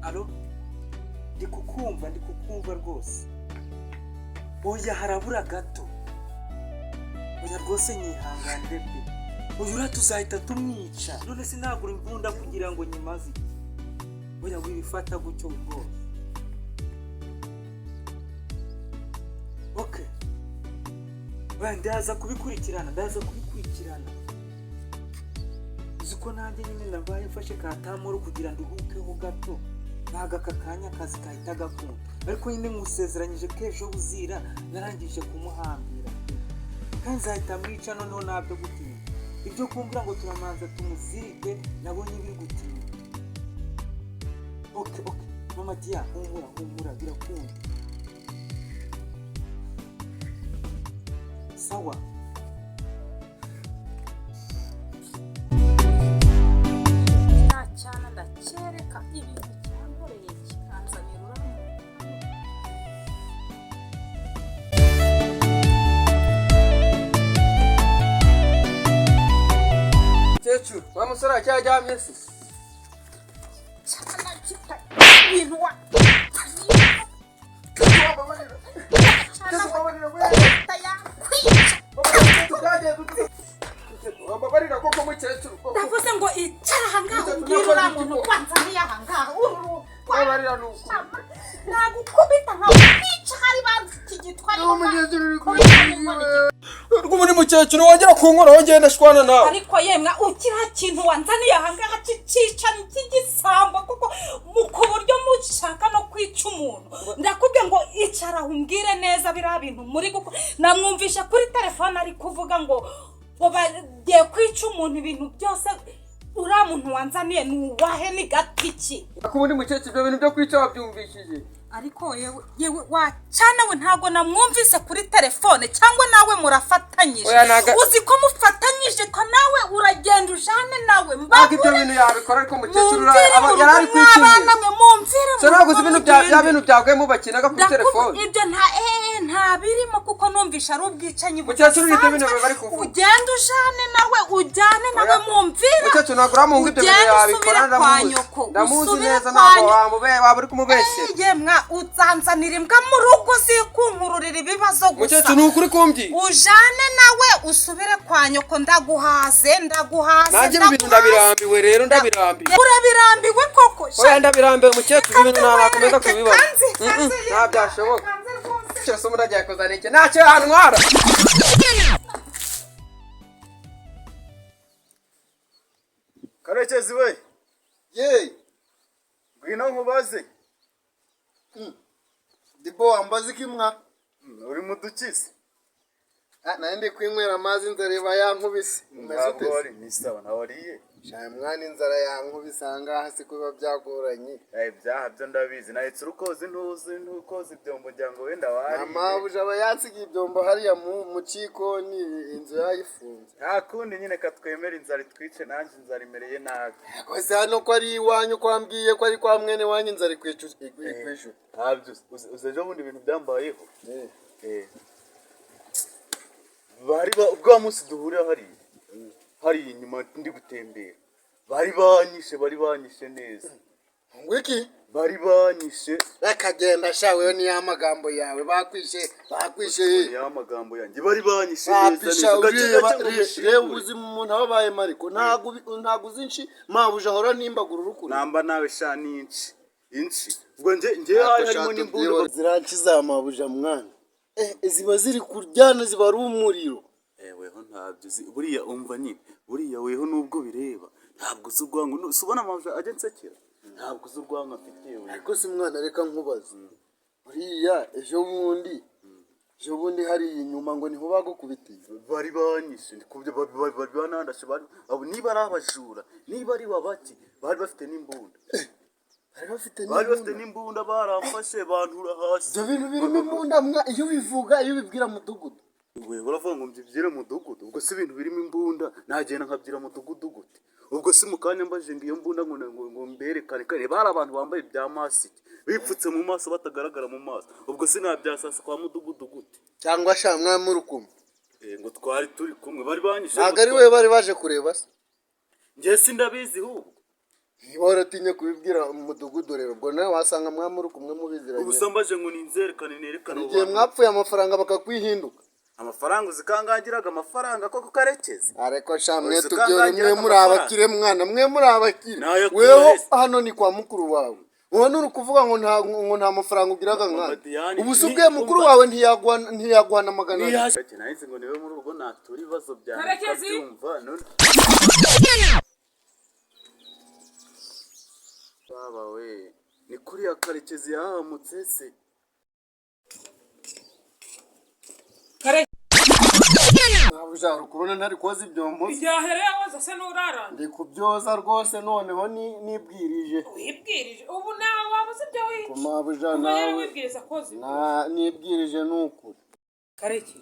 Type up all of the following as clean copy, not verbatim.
alo ndi kukumva rwose. Oya harabura gato, oya rwose nyihanganire pe. Oya ura tuzahita tumwica, none sinagura imbunda kugira ngo nyimaze. Oya wibifata gutyo rwose. Okay, ndaza kubikurikirana. Uziko nanjye nyine nabaye mfashe katamoro kugira nduhukeho gato, ntaga akakanya kazi kahita gakunda. Ariko nyine musezeranyije ko ejo buzira narangije kumuhambira, kandi nzahita mwica noneho nabyo gutinya. Ibyo kumbura ngo turamanza tumuzirike nabonye biri gutinya. Okay, mama Dia, humura birakunda. Sawa. Cyana ndakereka ibintu cyankoreye kikanzanira uramu. Cyecu, wa musore cyaryamye se? Cyana kita ibintu wa. Ndavuze ngo icara ahangaha ubwira uriya muntu kwanzaniye ahangaha nagukubita nkakwica hari banzikigitwari Rw'umuri mukecuru wongera kunkora wongeye ndashwana nawe. Ariko yemwe ukira kintu wanzaniye ahangaha cica n'igisambo kuko ku buryo mushaka no kwica umuntu. Ndakubwiye ngo icara umbwire neza biriya bintu muri kuko namwumvisha kuri telefone ari kuvuga ngo bagiye kwica umuntu ibintu byose. Uriya muntu wanzaniye nuwahe ni gatiki? Akubuni mukecuru ibyo bintu byo kwica wabyumvishije. Ariko yewe wacana we ntago namwumvise kuri telefone cyangwa nawe murafatanyije. Uzi ko mufatanyije ko nawe uragenda ujane nawe mbagure. Ibyo bintu yabikora ariko mukecuru yarari kwicira. Ntabwo uzi ibintu byagwe mubakinaga kuri telefone. Ibyo nta birimo kuko numvisha ari ubwicanyi mukecuru ibyo bintu bari kuvuga. Ugenda ujane nawe mumvira. Mukecuru nagura mu ngibyo bintu yabikora ndamuzi neza ntabwo waba uri kumubeshye. Yemwe uzanzanira imbwa mu rugo zikunkururira ibibazo gusa. Mukecuru nukuri kumbyi. Ujane nawe usubire kwa nyoko ndaguhaze. Nanjye ibintu ndabirambiwe rero ndabirambiwe. Urabirambiwe koko? Oya ndabirambiwe mukecuru ibintu ntabakomeza kubibaza. Nta byashoboka. Cyose umuragiye kuzana iki ntacyo yantwara. Karekezi we. Ye. Ngwino nkubaze. Dibo ambaze kimwa. Uri mudukisi. Naende kwinywera amazi nzareba yankubise. Umeze ute? Ni sawa nawariye. Shaye mwana inzara yankubise angaha siko byagoranye. Byaha byo ndabizi. Nahetse urukozi ntukozi byombo njyango wenda wari. Amabuje aba yansigiye ibyombo hariya mu cikoni inzu yayifunze. Kundi nyine katwemera inzara twice nanje inzara imereye nabi. Koze hano ko ari iwanyu kwambwiye ko ari kwa mwene wanyu inzara ikwicu. Ntabyo uzeje bundi ibintu byambayeho. Bari ubwa munsi duhurira hari inyuma ndi gutembera. Bari banyishe neza. Ngwiki bari banyishe bakagenda shawe ni amagambo yawe bakwishe ya magambo yanjye bari banyishe neza reba ubuzima umuntu ababaye mariko ntago uzinshi mabuje ahora nimbagura urukuri namba nawe sha ninci ubwo nje harimo n'imbundo zirankiza mabuje mwana ziba ziri kuryana ziba ari umuriro. Weho ntabyo buriya umva nyine buriya weho nubwo bireba ntabwo uzurwango subona amavuje aje nsekera ntabwo uzurwango afite we. Ariko si mwana reka nkubaze buriya ejo bundi hari inyuma ngo niho bagukubitiye. Bari banyishe kubyo bari banandashe abo niba ari abajura niba ari babaki bari bafite n'imbunda. Bari bafite n'imbunda baramfashe bantura hasi. Ibyo bintu birimo imbunda mwa iyo bibwira mudugudu. Wewe uravuga ngo mbyibwire mudugudu ubwo si ibintu birimo imbunda nagenda nkabyira mudugudu gute? Ubwo si mukanya mbaje ngiyo mbunda ngo mberekane kare bari abantu bambaye bya masiki bipfutse mu maso batagaragara mu maso. Ubwo si nabyasasa kwa mudugudu gute? Cyangwa shamwa muri kumwe. Ngo twari turi kumwe bari banyishe. Nagari we bari baje kureba se. Nje sindabizi hubwo. niba waratinye kubibwira umudugudu rero ubwo nawe wasanga mwamuri kumwe mubiziranye ubusambaje ngo ninzerekane nerekane igihe mwapfuye amafaranga bakakwihinduka amafaranga uzikangagiraga amafaranga koko karekezi ariko sha mwe tubyore mwe muri abakire mwana mwe muri abakire weho hano ni kwa mukuru wawe uwo nuri kuvuga ngo nta mafaranga ugiraga mwana ubusubwe mukuru wawe ntiyagwana magana nahise ngo niwe muri urugo natura ibibazo byanjye kabyumva none baba we ni kuriya karekezi yahamutse se ntabwo ushaka kubona ntari koza ibyombo byahereye woza se n'urarana ndi kubyoza rwose noneho nibwirije wibwirije ubu nawe wabuze ibyo wica kumabuja nawe nawe wibwiriza koza nibwirije nuko kareki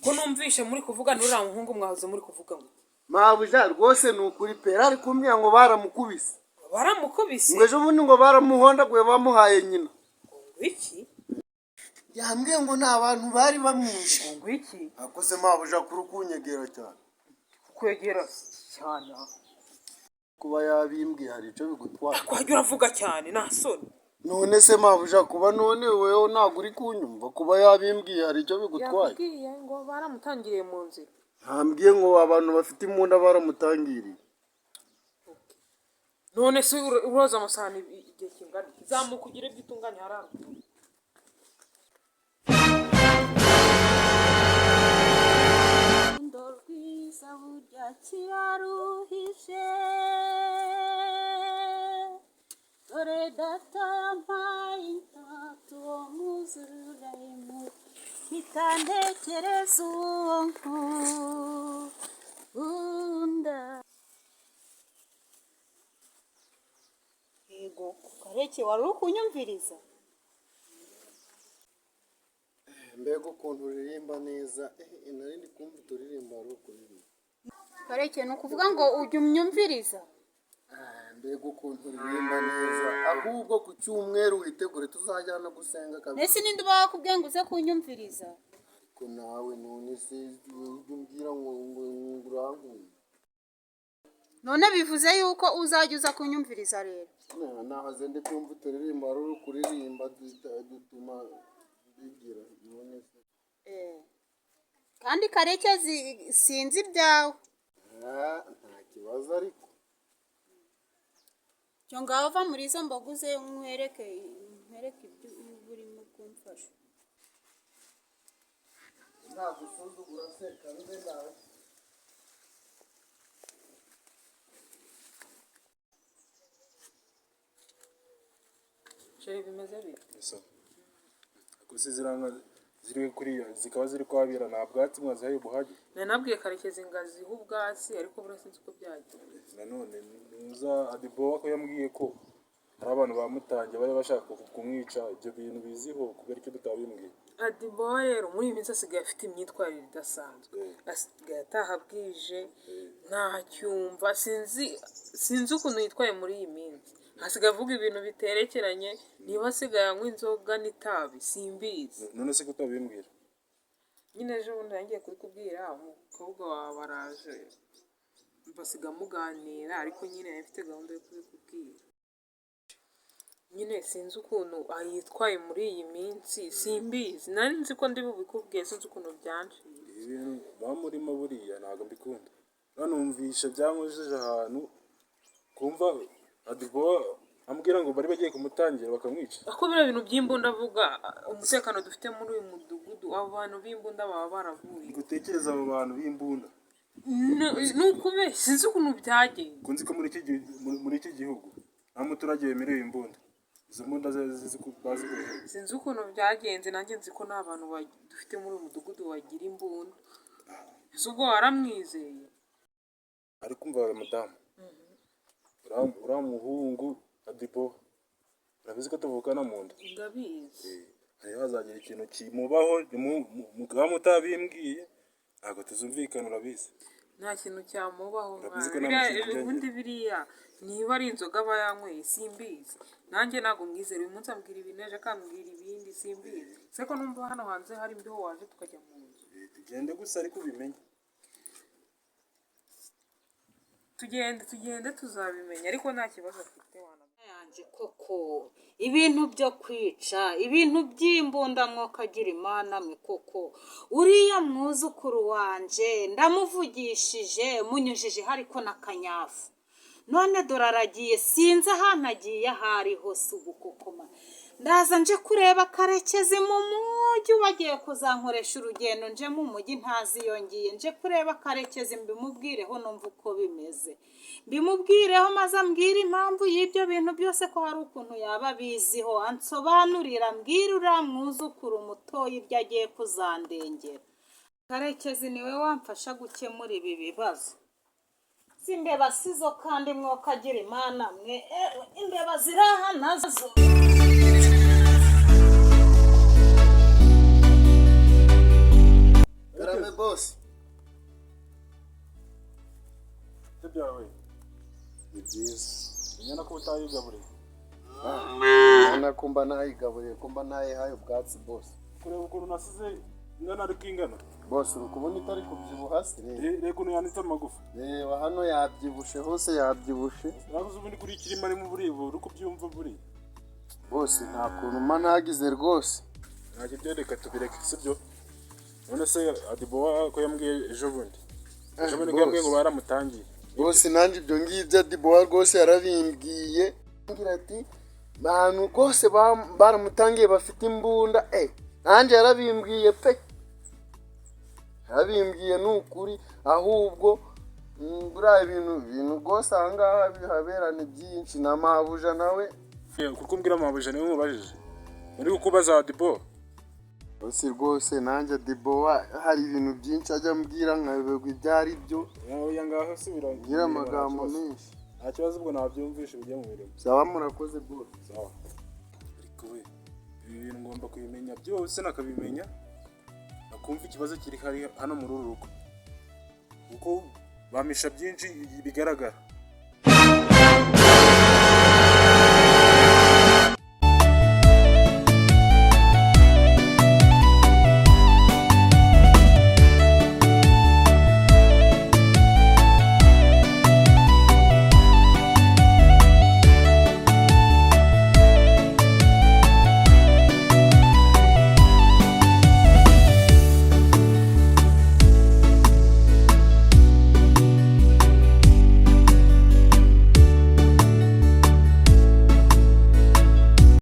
ko numvishe muri kuvuga n'uriya muhungu mwahoze muri kuvuga ngo mabuja rwose ni ukuri pera ari kumbwira ngo baramukubise baramukubise ejo bundi ngo baramuhondaguye bamuhaye nyina iki yambwiye ngo nta bantu bari bamwishe ngo iki akoze mabuja kuri kunyegera cyane kwegera cyane kuba yabimbwiye hari icyo bigutwara kwajya uravuga cyane nta soni none se mabuja kuba none wewe ntabwo uri kunyumva kuba yabimbwiye hari icyo bigutwaye yakubwiye ngo baramutangiriye mu nzira ntambwiye ngo abantu bafite imbunda baramutangiriye none se uroza amasahani igihe kingana zamuka ugire ibyo utunganya harara rwiza burya kiraruhije dore data yampaye intatu uwo muzururayemu bitantekereza uwo nkunda yego kareke wari uri kunyumviriza mbega ukuntu uririmba neza nari ndi kumva uturirimba ari ukuririmba kareke ni ukuvuga ngo ujye umyumviriza mbega ukuntu uririmba neza ahubwo ku cyumweru witegure tuzajyana gusenga kabisa mbese ninde uba wakubwiye ngo uze kunyumviriza ko nawe none se ujye umbwira ngo urankunda none bivuze yuko uzajya uza kunyumviriza rero nahoze ndi kumva uturirimba ari ukuririmba dutuma bigira none se kandi karekezi sinzi ibyawe nta kibazo ariko cyo ngaho va muri izo mboga uze nkwereke ibyo urimo kumfasha ntagusuzugura se kandi nawe sheri bimeze bite gusa ziranga ziri kuriya zikaba ziri kwabira nta bwatsi mwazihaye buhagi nanabwiye karekezi ngaziha ubwatsi ariko burasinzi uko byagenze nanone nuza adibowa ko yambwiye ko hari abantu bamutangiye bari bashaka kumwica ibyo bintu biziho kubera icyo tutabimbwiye adibowa rero muri iyi minsi asigaye afite imyitwarire idasanzwe asigaye ataha bwije ntacyumva sinzi ukuntu yitwaye muri iyi minsi asigaye avuga ibintu biterekeranye niba asigaye anywa inzoga n'itabi simbizi none se kutabimbwira nyine ejo bundi yagiye kubikubwira umukobwa wawe araje basiga muganira ariko nyine afite gahunda yo kubikubwira nyine sinzi ukuntu yitwaye muri iyi minsi simbizi nari nzi ko ndi bubikubwiye sinzi ukuntu byanciye ibintu bamurimo buriya ntabwo mbikunda banumvisha byankojeje ahantu kumva adibowa ambwira ngo bari bagiye kumutangira bakamwica ako biriya bintu by'imbunda avuga umutekano dufite muri uyu mudugudu abo bantu b'imbunda baba baravuye gutekereza abo bantu b'imbunda ni ukubeshya sinzi ukuntu byagenze kunzi ko muri iki gihugu nta muturage wemerewe imbunda izo mbunda bazi sinzi ukuntu byagenze nanjye nzi ko nta bantu dufite muri uyu mudugudu bagira imbunda ese ubwo waramwizeye ari kumva madamu uriya muhungu adibo urabizi ko tuvukana mu nda ndabizi hariho hazagira ikintu kimubaho mukaba mutabimbwiye ntabwo tuzumvikana urabizi nta kintu cyamubaho ubundi biriya niba ari inzoga aba yanyweye simbizi nanjye ntabwo mwizera uyu munsi ambwira ibintu ejo akambwira ibindi simbizi se ko numva hano hanze hari imbeho waje tukajya mu nzu tugende gusa ariko ubimenye tugende tuzabimenya ariko nta kibazo afite yanjye koko ibintu byo kwica ibintu by'imbunda mwokagira imana mwe koko uriya mwuzukuru wanje ndamuvugishije munyujije hariko n'akanyafu none dore aragiye sinzi ahantu agiye ahari hose ubu koko ndaza nje kureba Karekezi mu mujyi bagiye kuzankoresha urugendo nje mu mujyi ntaziyongiye nje kureba Karekezi mbimubwireho numva uko bimeze mbimubwireho maze ambwira impamvu y'ibyo bintu byose ko hari ukuntu yaba biziho ansobanurira mbwira uriya mwuzukuru mutoya ibyo agiye kuzandengera Karekezi niwe wamfasha gukemura ibi bibazo si imbeba sizo kandi mwokagira imana mwe imbeba ziraha nazo Karame boss. byawe ni byiza unyana ko utayigaburiye Ana kumba nayigaburiye kumba nayihaye ubwatsi boss. kureba ukuntu nasize ingana ariko ingana Boss uri kubona itari kubyibuha se? reka ukuntu yanitse amagufa Reba hano yabyibushe hose yabyibushe. naguze ubundi kuri kirima ari mu buribo uri kubyumva buri Boss nta kuntu mba nagize rwose. ntacyo byereka tubireke sibyo none se Adibowa ko yambwiye ejo bundi ko yambwiye ngo baramutangiye Boss nanjye ibyo ngibyo Adibowa rwose yarabimbwiye ngira ati bantu rwose baramutangiye bafite imbunda nanjye yarabimbwiye pe yarabimbwiye n'ukuri ahubwo buriya ibintu rwose ahangaha bihaberane byinshi na mabuja nawe kuko mbwira mabuja niwe mubajije uri kukubaza Adibowa Bosi rwose nanjye Adibowa hari ibintu byinshi ajya ambwira nkayoberwa ibyo ari byo oya ngaho si ngira amagambo menshi nta kibazo ubwo nabyumvishe bijya mu mirimo sawa murakoze boss sawa ariko we ibi bintu ngomba kubimenya byose nakabimenya nakumva ikibazo kiri hano muri uru rugo kuko bamisha byinshi bigaragara